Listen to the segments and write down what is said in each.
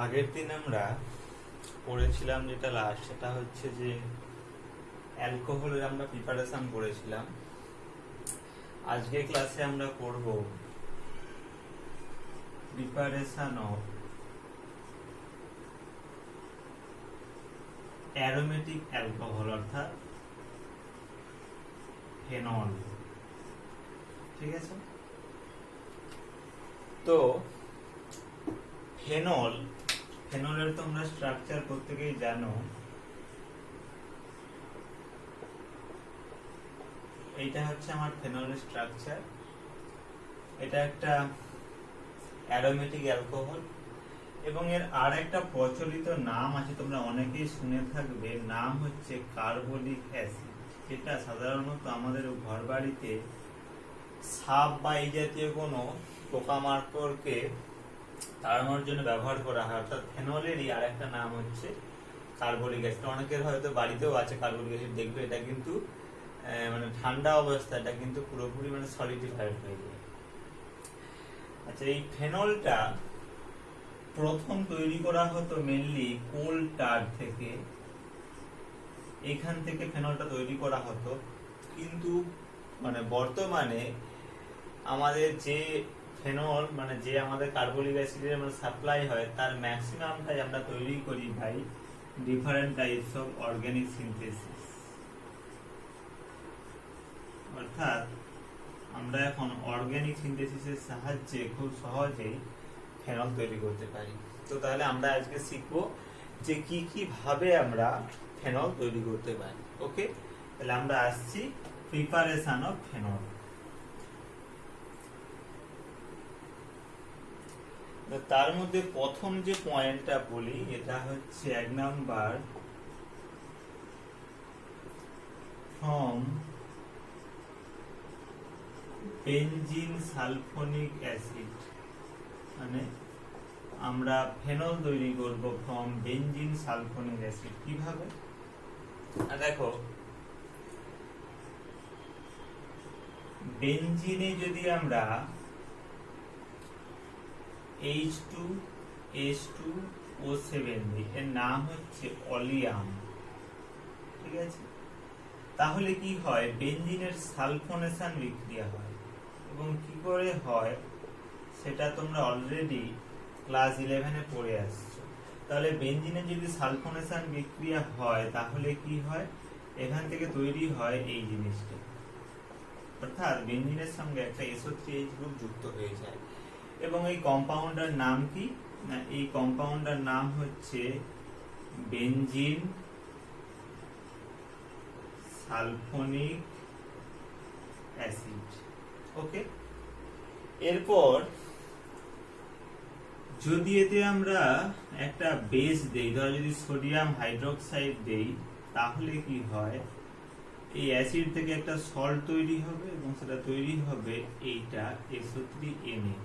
আগের দিন আমরা পড়েছিলাম যেটা লাস্ট, সেটা হচ্ছে যে অ্যালকোহলের আমরা প্রিপারেশন করেছিলাম। আজকে ক্লাসে আমরা করব প্রিপারেশন অফ অ্যারোমেটিক অ্যালকোহল অর্থাৎ ফেনল। ঠিক আছে, তো ফেনলের তোমরা স্ট্রাকচার প্রত্যেকেই জানো। এইটা হচ্ছে আমার ফেনলের স্ট্রাকচার। এটা একটা অ্যারোমেটিক অ্যালকোহল এবং এর আর একটা প্রচলিত নাম আছে, তোমরা অনেকেই শুনে থাকবে, নাম হচ্ছে কার্বলিক অ্যাসিড, যেটা সাধারণত আমাদের ঘরবাড়িতে সাপ বা এই জাতীয় কোনো পোকামাকড়কে তাড়ানোর জন্য ব্যবহার করা হয়। অর্থাৎ ফেনলেরই আর একটা নাম হচ্ছে কার্বলিক অ্যাসিড। অনেকের হয়তো বাড়িতেও আছে কার্বলিক অ্যাসিড, দেখবে এটা কিন্তু মানে ঠান্ডা অবস্থা এটা কিন্তু পুরোপুরি মানে সলিডিফাইড হয়ে যায়। আচ্ছা, এই ফেনলটা প্রথম তৈরি করা হতো মেনলি কোল টার থেকে। এখান থেকে ফেনলটা তৈরি করা হতো, কিন্তু মানে বর্তমানে আমাদের যে ফেনল মানে যে আমাদের কার্বলিক অ্যাসিডের মানে সাপ্লাই হয় তার ম্যাক্সিমামটাই আমরা তৈরি করি by different types of organic synthesis. অর্থাৎ আমরা এখন অর্গানিক সিনথেসিসের সাহায্যে খুব সহজেই ফেনল তৈরি করতে পারি। তো তাহলে আমরা আজকে শিখবো যে কি কি ভাবে আমরা ফেনল তৈরি করতে পারি। ওকে, তাহলে আমরা আসছি প্রিপারেশন অফ ফেনল। তার মধ্যে প্রথম যে পয়েন্টটা বলি এটা হচ্ছে 1 number, from benzene sulphonic acid. মানে আমরা ফেনল তৈরি করব ফ্রম বেনজিন সালফোনিক অ্যাসিড। কিভাবে? দেখো, বেনজিনে যদি আমরা H2S2O7 দিই, এর নাম হচ্ছে অলিয়াম। ঠিক আছে, তাহলে কি হয়, বেনজিনের সালফোনেশন বিক্রিয়া হয়। এবং কি করে হয় সেটা তোমরা অলরেডি ক্লাস 11-এ পড়ে আসছো। তাহলে বেনজিনে যদি সালফোনেশন বিক্রিয়া হয় তাহলে কি হয়, এখান থেকে তৈরি হয় এই জিনিসটা, অর্থাৎ বেনজিনের সঙ্গে একটা SO3H গ্রুপ যুক্ত হয়ে যায়। এবং এই কম্পাউন্ডের নাম কি না, এই কম্পাউন্ডের নাম হচ্ছে বেনজিন সালফোনিক অ্যাসিড। ওকে, এরপর যদি এতে আমরা একটা বেস দেই, ধরো যদি সোডিয়াম হাইড্রোক্সাইড দেই, তাহলে কি হয়, এই অ্যাসিড থেকে একটা সল্ট তৈরি হবে এবং সেটা তৈরি হবে এইটা SO3Na।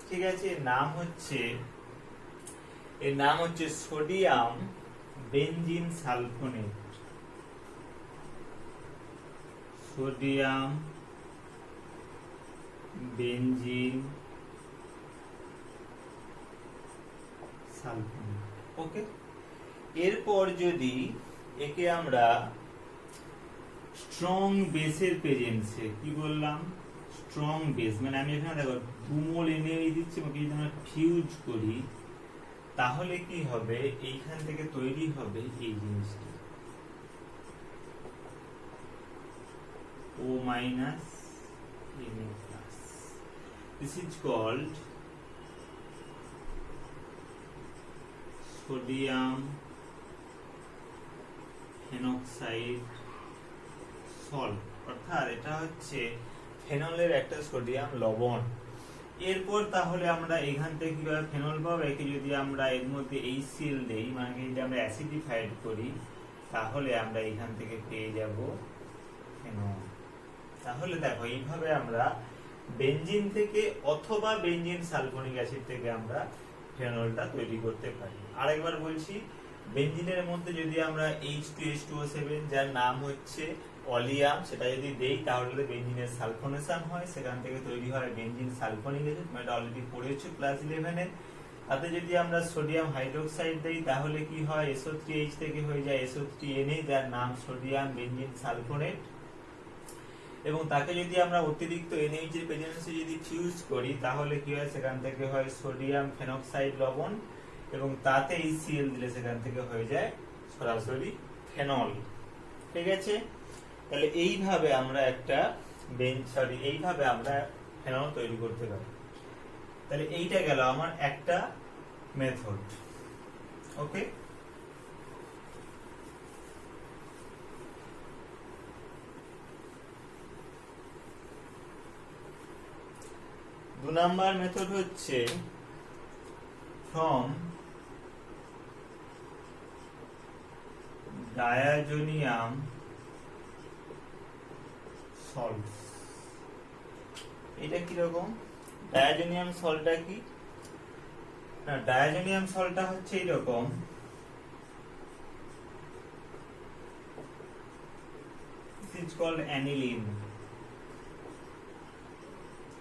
ঠিক আছে, এর নাম হচ্ছে sodium benzene sulphonate. Sodium benzene sulphonate. Okay, এরপর যদি একে আমরা স্ট্রং বেসের প্রেজেন্সে, কি বললাম, স্ট্রং বেস মানে আমি এখানে দেখো 2 মোল এনে দিচ্ছি এবং যদি আমরা ফিউজ করি তাহলে কি হবে, এইখান থেকে তৈরি হবে এই জিনিসটা O minus Na plus. This is called sodium henoxide salt, অর্থাৎ এটা হচ্ছে ফেনলের একটা সোডিয়াম লবণ। এরপর তাহলে আমরা এখান থেকে কিভাবে ফেনল পাবো, একে যদি আমরা এর মধ্যে HCl দেই, মানে যদি আমরা অ্যাসিডিফাইড করি তাহলে আমরা এখান থেকে পেয়ে যাব ফেনল। তাহলে দেখো, এইভাবে আমরা বেনজিন থেকে অথবা বেনজিন সালফোনিক অ্যাসিড থেকে আমরা ফেনলটা তৈরি করতে পারি। আরেকবার বলছি, বেনজিনের মধ্যে যদি আমরা H2S2O7 যার নাম হচ্ছে অলিয়াম সেটা যদি দেই তাহলে বেনজিনের সালফোনেশন হয়, সেখান থেকে তৈরি হয় বেনজিন সালফোনিক অ্যাসিড। এটা অলরেডি পড়েছো ক্লাস 11-এ। তাতে যদি আমরা সোডিয়াম হাইড্রোক্সাইড দেই তাহলে কি হয়, SO3H থেকে হয়ে যায় SO3Na, যার নাম সোডিয়াম বেঞ্জিন সালফোনেট। এবং তাকে যদি আমরা অতিরিক্ত NH এর প্রেজেন্সে যদি ফিউজ করি তাহলে কি হয়, সেখান থেকে হয় সোডিয়াম ফেনক্সাইড লবণ, এবং তাতে HCl দিলে সেখান থেকে হয়ে যায় সরাসরি ফেনল। ঠিক আছে, তাহলে এইভাবে আমরা একটা এইভাবে আমরা ফেনল তৈরি করতে পারি। তাহলে এইটা গেল আমার একটা মেথড। ওকে, দু নাম্বার মেথড হচ্ছে ফ্রম ডায়াজোনিয়াম সল্ট। এটা কিরকম? ডায়াজোনিয়াম সল্টটা কি না, ডায়াজোনিয়াম সল্টটা হচ্ছে এইরকম, দিস ইজ কল্ড অ্যানিলিন।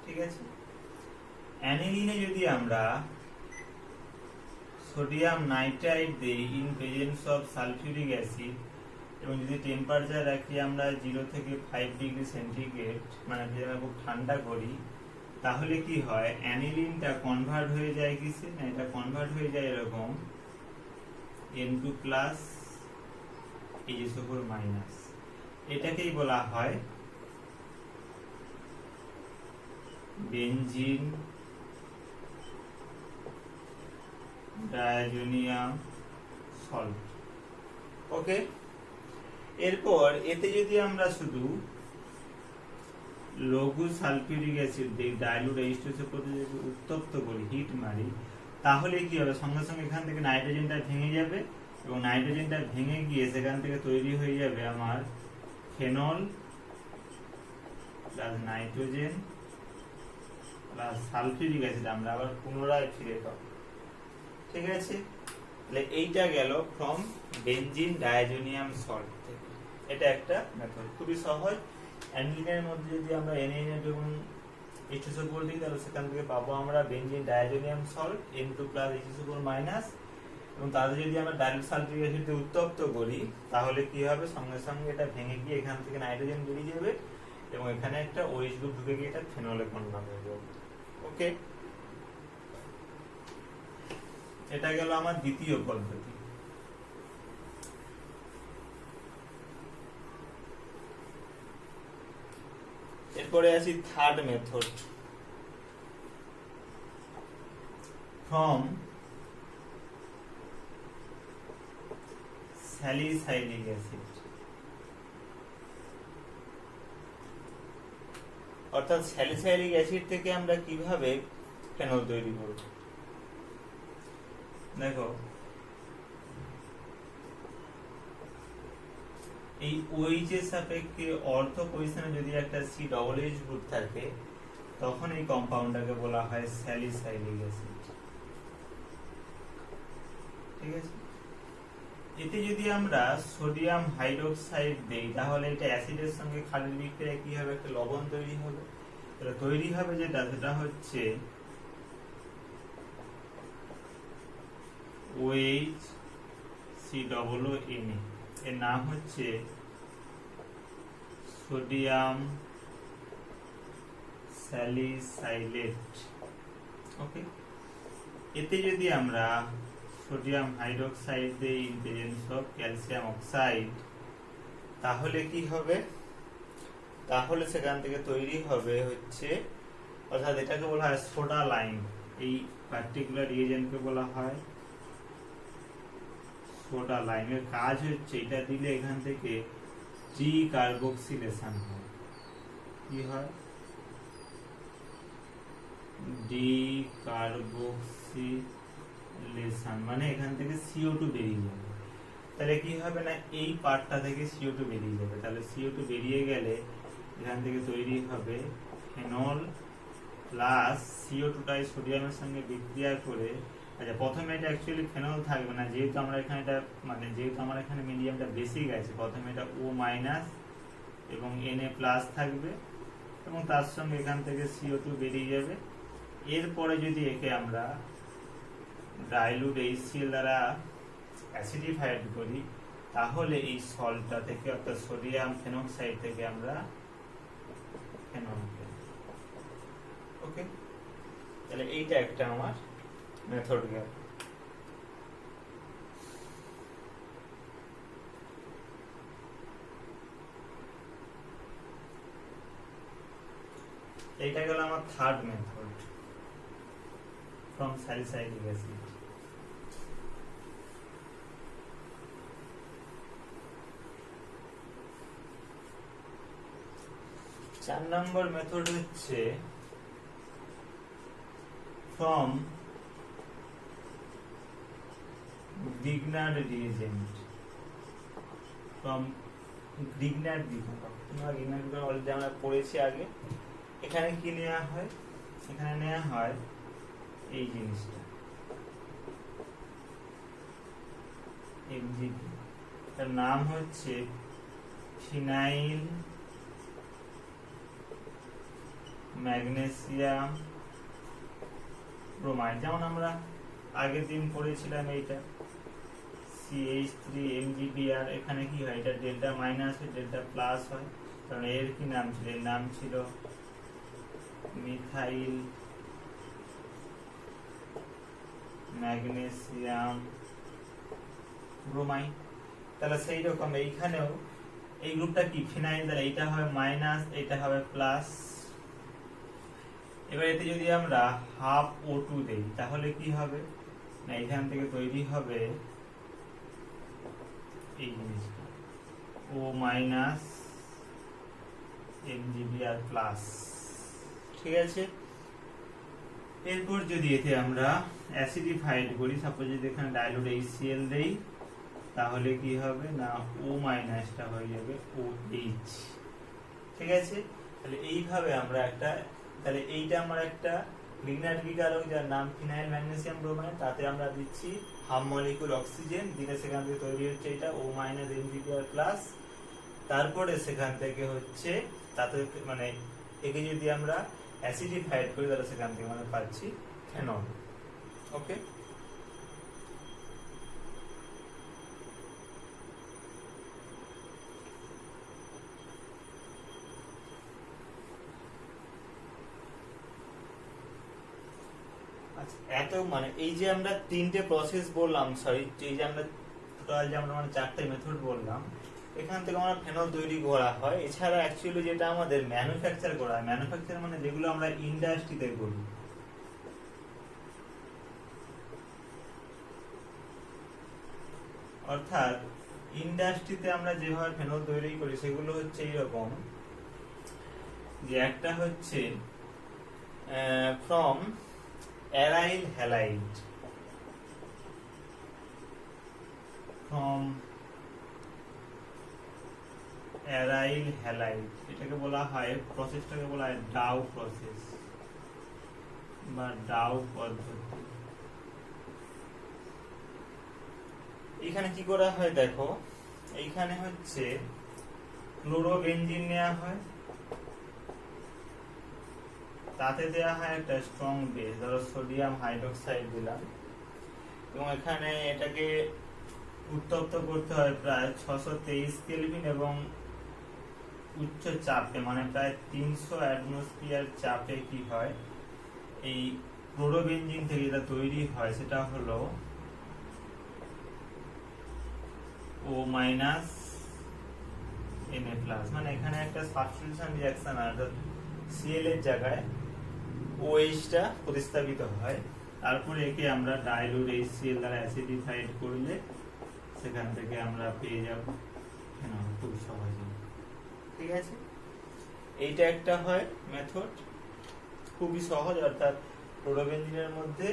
ঠিক আছে, অ্যানিলিনে যদি আমরা সোডিয়াম নাইট্রাইট দেই in presence of sulphuric acid, এবং যদি টেম্পারেচার রাখি আমরা 0 থেকে 5 ডিগ্রি সেন্টিগ্রেড, মানে যেটা খুব ঠান্ডা করি, তাহলে কি হয়, অ্যানিলিনটা কনভার্ট হয়ে যায় কিসে না, এটা কনভার্ট হয়ে যায় এরকম N2 প্লাস HSO4 মাইনাস। এটাকেই বলা হয় বেনজিন ডায়াজোনিয়াম সল্ট। ওকে, এরপর এতে যদি আমরা শুধু লঘু সালফিউরিক অ্যাসিড দিই, ডাইলুট H2SO4 যদি উত্তপ্ত করি, হিট মারি, তাহলে কি হবে, সঙ্গে সঙ্গে এখান থেকে নাইট্রোজেনটা ভেঙে যাবে, এবং নাইট্রোজেনটা ভেঙে গিয়ে সেখান থেকে তৈরি হয়ে যাবে আমার phenol plus nitrogen plus sulphuric acid, আমরা আবার পুনরায় ফিরে পাবো। ঠিক আছে, তাহলে এইটা গেল ফ্রম বেনজিন ডায়াজোনিয়াম সল্ট থেকে। এটা একটা মেথড, খুবই সহজ। অ্যানিলিনের মধ্যে যদি আমরা NaNH এবং H2SO4 দিই তাহলে সেখান থেকে পাবো আমরা benzene diazonium salt N2 plus HSO4 minus, এবং তাদের যদি আমরা ডাইলুট সালফিউরিক অ্যাসিড দিয়ে উত্তপ্ত করি তাহলে কি হবে, সঙ্গে সঙ্গে এটা ভেঙে গিয়ে এখান থেকে নাইট্রোজেন বেরিয়ে যাবে, এবং এখানে একটা OH গ্রুপ ঢুকে গিয়ে এটা ফেনলে কনভার্ট হয়ে যাবে। ওকে, এটা গেল আমার দ্বিতীয় পদ্ধতি। এরপরে আসি third method, from salicylic acid. অর্থাৎ স্যালিসাইলিক অ্যাসিড থেকে আমরা কিভাবে ফেনল তৈরি করব। দেখো, এই OH এর সাপেক্ষে অর্থ পজিশনে যদি একটা COOH গ্রুপ থাকে তখন এই কম্পাউন্ডটাকে বলা হয় স্যালিসাইলিক অ্যাসিড। ঠিক আছে, এতে যদি আমরা সোডিয়াম হাইড্রোক্সাইড দেই তাহলে এটা অ্যাসিডের সঙ্গে ক্ষারের বিক্রিয়ায় কি হবে, একটা লবণ তৈরি হবে। তাহলে তৈরি হবে যেটা, সেটা হচ্ছে OH COONA, এর নাম হচ্ছে সোডিয়াম স্যালিসাইলেট। ওকে, এতে যদি আমরা সোডিয়াম হাইড্রোক্সাইড দেই in presence of calcium oxide তাহলে কি হবে, তাহলে সেখান থেকে তৈরি হবে হচ্ছে, অর্থাৎ এটাকে বলা হয় সোডা লাইম। এই পার্টিকুলার রিয়েজেন্টকে বলা হয় সোডা লাইমের কাজ হচ্ছে এটা দিলে এখান থেকে ডিকার্বক্সিলেশন হয়। কি হয়, ডিকার্বক্সিলেশন, মানে এখান থেকে CO2 বেরিয়ে যাবে। তাহলে কি হবে না, এই পার্টটা থেকে CO2 বেরিয়ে যাবে। তাহলে CO2 বেরিয়ে গেলে এখান থেকে তৈরি হবে ফেনল প্লাস CO2টাই সোডিয়ামের সঙ্গে বিক্রিয়া করে, আচ্ছা প্রথমে এটা অ্যাকচুয়ালি ফেনল থাকবে না, যেহেতু আমরা এখানে এটা মানে যেহেতু আমার এখানে মিডিয়ামটা বেশি গেছে, প্রথমে এটা O মাইনাস এবং Na প্লাস থাকবে, এবং তার সঙ্গে এখান থেকে CO2 বেরিয়ে যাবে। এরপরে যদি একে আমরা ডাইলুট HCl দ্বারা অ্যাসিডিফাইড করি, তাহলে এই সল্টটা থেকে অর্থাৎ সোডিয়াম ফেনক্সাইড থেকে আমরা ফেনল পাই। ওকে, তাহলে এইটা একটা আমার মেথড গেল। এইটা গেল আমার third method from salicylic acid. চার নম্বর মেথড হচ্ছে from Grignard reagent. From Grignard already আমরা পড়েছি আগে। এখানে কি নেওয়া হয়? এখানে নেওয়া হয় এই জিনিসটা এমজিপি, তার নাম হচ্ছে ফিনাইল ম্যাগনেসিয়াম ব্রোমাইড। যেমন আমরা আগের দিন পড়েছিলাম এইটা CH3MgBr। এখানে কি হয়? এটা ডেল্টা মাইনাস ডেল্টা প্লাস হয়, কারণ এর কি নাম ছিল? এর নাম ছিল মিথাইল ম্যাগনেসিয়াম ব্রোমাইড। তাহলে সেই রকম এইখানেও এই গ্রুপটা কি ফিনাইল, তাহলে এইটা হবে মাইনাস, এইটা হবে প্লাস। এবার এতে যদি আমরা হাফ O2 দেই তাহলে কি হবে না, এখান থেকে তৈরি হবে এই জিনিসটা O মাইনাস MgBr প্লাস। ঠিক আছে, এরপর যদি এতে আমরা অ্যাসিডিফাইড করি, সাপোজ যদি এখানে ডাইলুট HCl দেই তাহলে কি হবে না O মাইনাসটা হয়ে যাবে OH। ঠিক আছে, তাহলে এইভাবে আমরা একটা, তাহলে এইটা আমার একটা গ্রিগনার্ড বিকারক যার নাম ফিনাইল ম্যাগনেসিয়াম ব্রোমাইড, তাতে আমরা দিচ্ছি হাফ মলিকুল অক্সিজেন, দিলে সেখান থেকে তৈরি হচ্ছে এটা O মাইনাস MgBr প্লাস। তারপরে সেখান থেকে হচ্ছে তাতে মানে একে যদি আমরা অ্যাসিডিফাইড করি তাহলে সেখান থেকে আমরা পাচ্ছি ফেনল। ওকে, এত মানে এই যে আমরা তিনটে প্রসেস বললাম, সরি এই যে আমরা টোটাল যে আমরা মানে চারটে মেথড বললাম, এখান থেকে আমরা ফেনল তৈরি করা হয়। এছাড়া অ্যাকচুয়ালি যেটা আমাদের ম্যানুফ্যাকচার করা হয়, ম্যানুফ্যাকচার মানে যেগুলো আমরা ইন্ডাস্ট্রিতে করি, অর্থাৎ ইন্ডাস্ট্রিতে আমরা যেভাবে ফেনল তৈরি করি সেগুলো হচ্ছে এইরকম, যে একটা হচ্ছে from aryl halide, from aryl halide, এটাকে বলা হয় প্রসেসটাকে বলা হয় ডাউ প্রসেস বা ডাউ পদ্ধতি। এখানে কি করা হয় দেখো, এইখানে হচ্ছে ক্লোরোবেনজিন নেওয়া হয়, তাতে দেওয়া হয় একটা স্ট্রং বেস, ধরো সোডিয়াম হাইড্রোক্সাইড দিলাম, এবং এখানে এটাকে উত্তপ্ত করতে হয় প্রায় 623 কেলভিন এবং উচ্চ চাপে, মানে প্রায় 300 অ্যাটমসফিয়ার চাপে কি হয়, এই ক্লোরোবেনজিন থেকে যেটা তৈরি হয় সেটা হলো O মাইনাস Na+, মানে এখানে একটা সাবস্টিটিউশন রিঅ্যাকশন আর Cl এর জায়গায় OH টা প্রতিস্থাপিত হয়। তারপরে একে আমরা ডাইলুট HCl দ্বারা অ্যাসিডিফাইড করলে সেখান থেকে আমরা পেয়ে যাব ফেনল খুব সহজে। ঠিক আছে, এইটা একটা হয় মেথড, খুবই সহজ, অর্থাৎ ক্লোরোবেনজিনের মধ্যে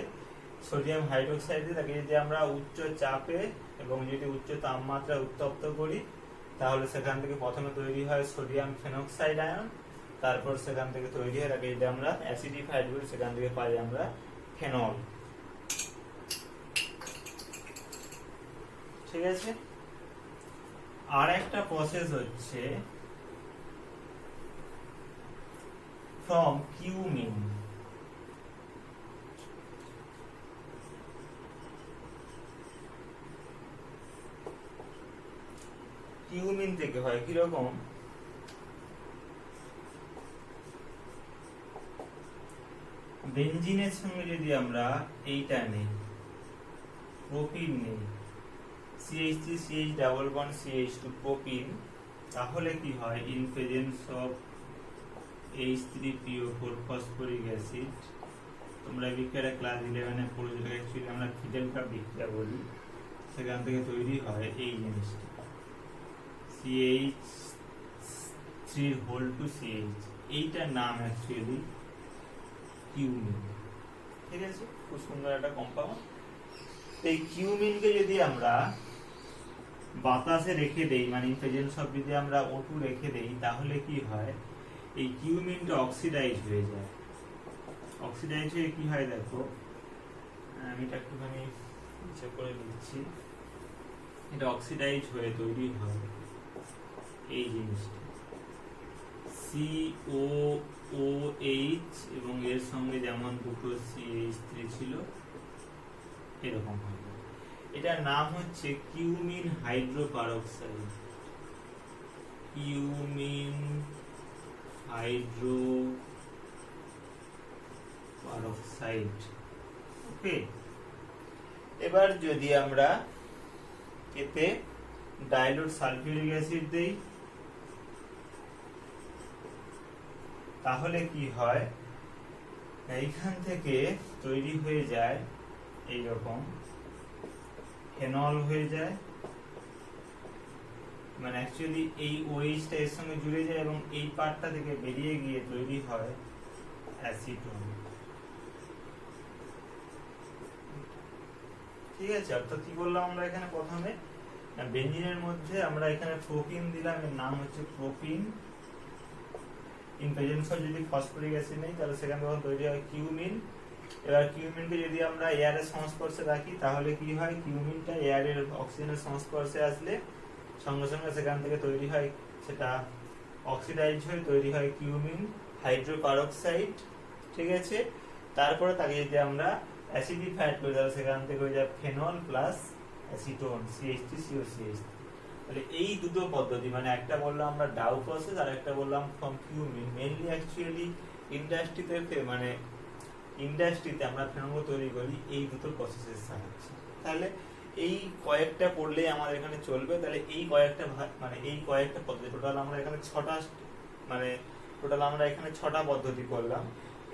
সোডিয়াম হাইড্রোক্সাইড দিয়ে তাকে যদি আমরা উচ্চ চাপে এবং যদি উচ্চ তাপমাত্রায় উত্তপ্ত করি তাহলে সেখান থেকে প্রথমে তৈরি হয় সোডিয়াম ফেনক্সাইড আয়ন, তারপর সেখান থেকে তৈরি হয় তাকে যদি আমরা অ্যাসিডিফাইড করি সেখান থেকে পাই আমরা ফেনল। ঠিক আছে, আর একটা প্রসেস হচ্ছে ফ্রম কিউমিন। কিউমিন থেকে হয় কিরকম, বেনজিনের সঙ্গে যদি আমরা এইটা নেই, প্রোপিন নেই, CH3 CH double bond CH2 propene, তাহলে কি হয়, in presence of H3PO4 phosphoric acid, তোমরা বিক্রিয়া ক্লাস 11 এ পড়েছো, অ্যাকচুয়ালি আমরা ফিডেল কাপ বিক্রিয়া বলি, সেখান থেকে তৈরি হয় এই জিনিসটা CH3 হোল টু CH, এইটার নাম অ্যাকচুয়ালি কিউমিন। ঠিক আছে, খুব সুন্দর একটা কম্পাউন্ড। এই কিউমিনকে যদি আমরা বাতাসে রেখে দেই, মানে প্রেজেন্স অফ যদি আমরা O2 রেখে দেই, তাহলে কি হয়, এই কিউমিনটা অক্সিডাইজ হয়ে যায়। অক্সিডাইজ হয়ে কি হয় দেখো, আমি এটা একটুখানি নিচে করে দিচ্ছি, এটা অক্সিডাইজ হয়ে তৈরি হয় এই জিনিসটা COOH, এবং এর সঙ্গে যেমন দুটো CH3 ছিল এরকম হয়। এটার নাম হচ্ছে কিউমিন হাইড্রোপারক্সাইড, কিউমিন হাইড্রোপারক্সাইড। ওকে, এবার যদি আমরা এতে ডাইলুট সালফিউরিক অ্যাসিড দেই, তাহলে কি হয়, এইখান থেকে তৈরি হয়ে যায় এইরকম ফেনল হয়ে যায়, মানে অ্যাকচুয়ালি এই OH টা এর সঙ্গে জুড়ে যায় এবং এই পার্টটা থেকে বেরিয়ে গিয়ে তৈরি হয় অ্যাসিটোন। ঠিক আছে, অর্থাৎ কি বললাম আমরা এখানে প্রথমে, বেনজিনের মধ্যে আমরা এখানে প্রোপিন দিলাম, এর নাম হচ্ছে প্রোপিন। ইন প্রেজেন্স অফ যদি ফসফরিক অ্যাসিড নেই, তাহলে সেখানে তখন তৈরি হয় কিউমিন। এবার কিউমিনকে যদি আমরা এয়ারের সংস্পর্শে রাখি, তাহলে কি হয়, কিউমিনটা এয়ারের অক্সিজেনের সংস্পর্শে আসলে সঙ্গে সঙ্গে সেখান থেকে তৈরি হয়, সেটা অক্সিডাইজ হয়ে তৈরি হয় কিউমিন হাইড্রোপারক্সাইড। ঠিক আছে, তারপরে তাকে যদি আমরা অ্যাসিডিফাইড করি, তাহলে সেখান থেকে হয়ে যায় ফেনল প্লাস অ্যাসিটোন CH3COCH3। তাহলে এই দুটো পদ্ধতি, মানে একটা বললাম আমরা ডাউ প্রসেস, আর একটা বললাম ফ্রম কিউমিন, মেইনলি অ্যাকচুয়ালি ইন্ডাস্ট্রিতে, মানে ইন্ডাস্ট্রিতে আমরা ফেনল তৈরি করি এই দুটো প্রসেসের সাহায্যে। তাহলে এই কয়েকটা পড়লেই আমাদের এখানে চলবে। তাহলে এই কয়েকটা মানে এই কয়েকটা পদ্ধতি, টোটাল আমরা এখানে ছটা পদ্ধতি করলাম।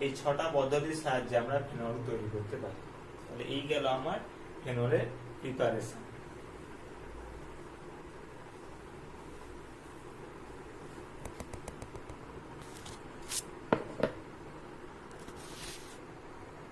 এই ছটা পদ্ধতির সাহায্যে আমরা ফেনল তৈরি করতে পারি। তাহলে এই গেল আমার ফেনলের প্রিপারেশন।